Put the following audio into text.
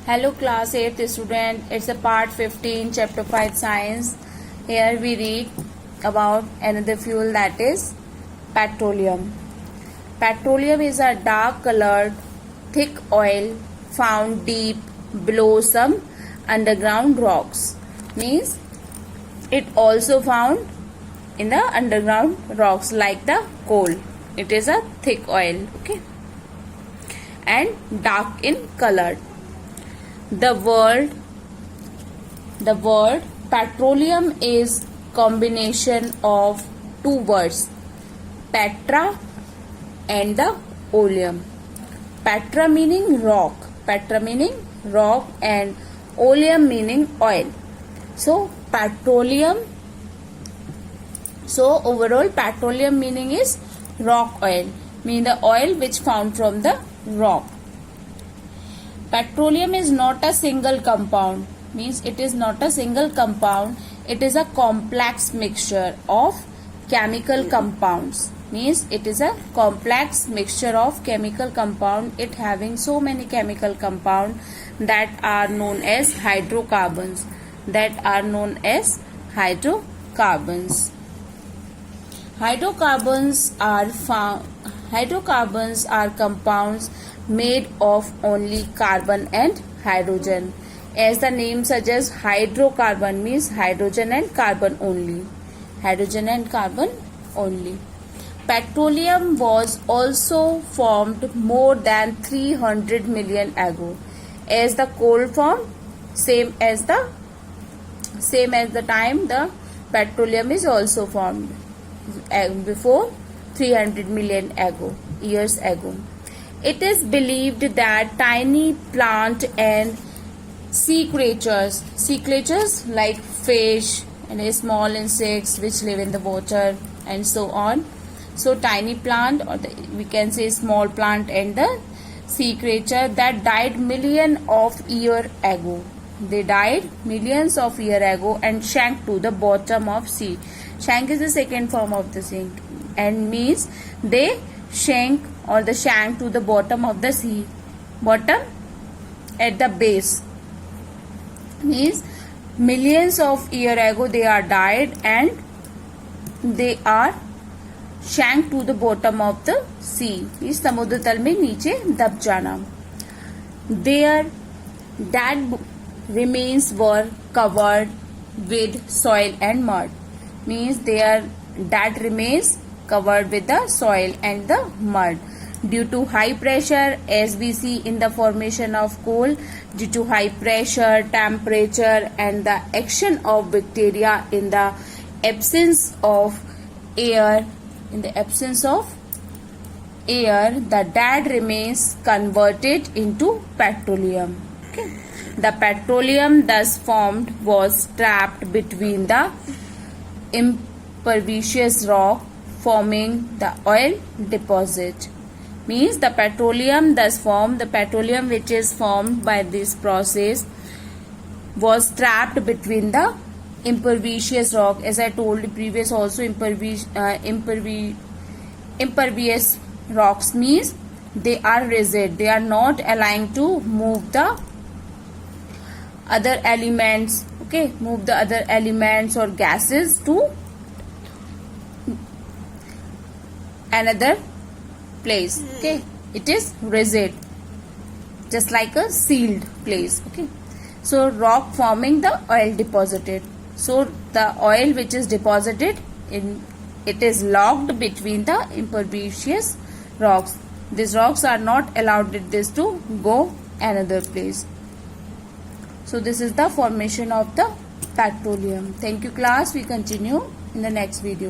Hello class 8th student, it's a part 15 chapter 5 science. Here we read about another fuel, that is petroleum. Petroleum is a dark colored thick oil found deep below some underground rocks. Means it also found in the underground rocks like the coal. It is a thick oil, okay, and dark in color. The word petroleum is combination of two words, petra and the oleum. Petra meaning rock, and oleum meaning oil. So overall petroleum meaning is rock oil, meaning the oil which found from the rock. Petroleum is not a single compound, means it is not a single compound, it is a complex mixture of chemical compounds. Means it is a complex mixture of chemical compound, it having so many chemical compound that are known as hydrocarbons. Hydrocarbons are compounds made of only carbon and hydrogen. As the name suggests, hydrocarbon means hydrogen and carbon only. Petroleum was also formed more than 300 million ago. As the coal formed, same as the time the petroleum is also formed before 300 million years ago. It is believed that tiny plant and sea creatures like fish and small insects which live in the water and so on. So tiny plant, or we can say small plant, and the sea creature that died millions of years ago. They died millions of years ago and sank to the bottom of sea. Sank is the second form of the sink, and means they sank to the bottom of the sea. Bottom at the base means millions of years ago they are died and they are sank to the bottom of the sea. इस समुद्र तल में नीचे दब जाना. Their dead remains were covered with soil and mud. Means their dead remains covered with the soil and the mud. Due to high pressure, as we see in the formation of coal, due to high pressure, temperature and the action of bacteria in the absence of air, the dead remains converted into petroleum. Okay. The petroleum thus formed was trapped between the impervious rock, forming the oil deposit. Means the petroleum thus formed, the petroleum which is formed by this process was trapped between the impervious rock. As I told you previous also, impervious rocks means they are rigid, they are not allowing to move the other elements, okay, move the other elements or gases to another place. Okay, it is rigid, just like a sealed place. Okay, so rock forming the oil deposited. So the oil which is deposited in, it is locked between the impervious rocks. These rocks are not allowed this to go another place. So this is the formation of the petroleum. Thank you class. We continue in the next video.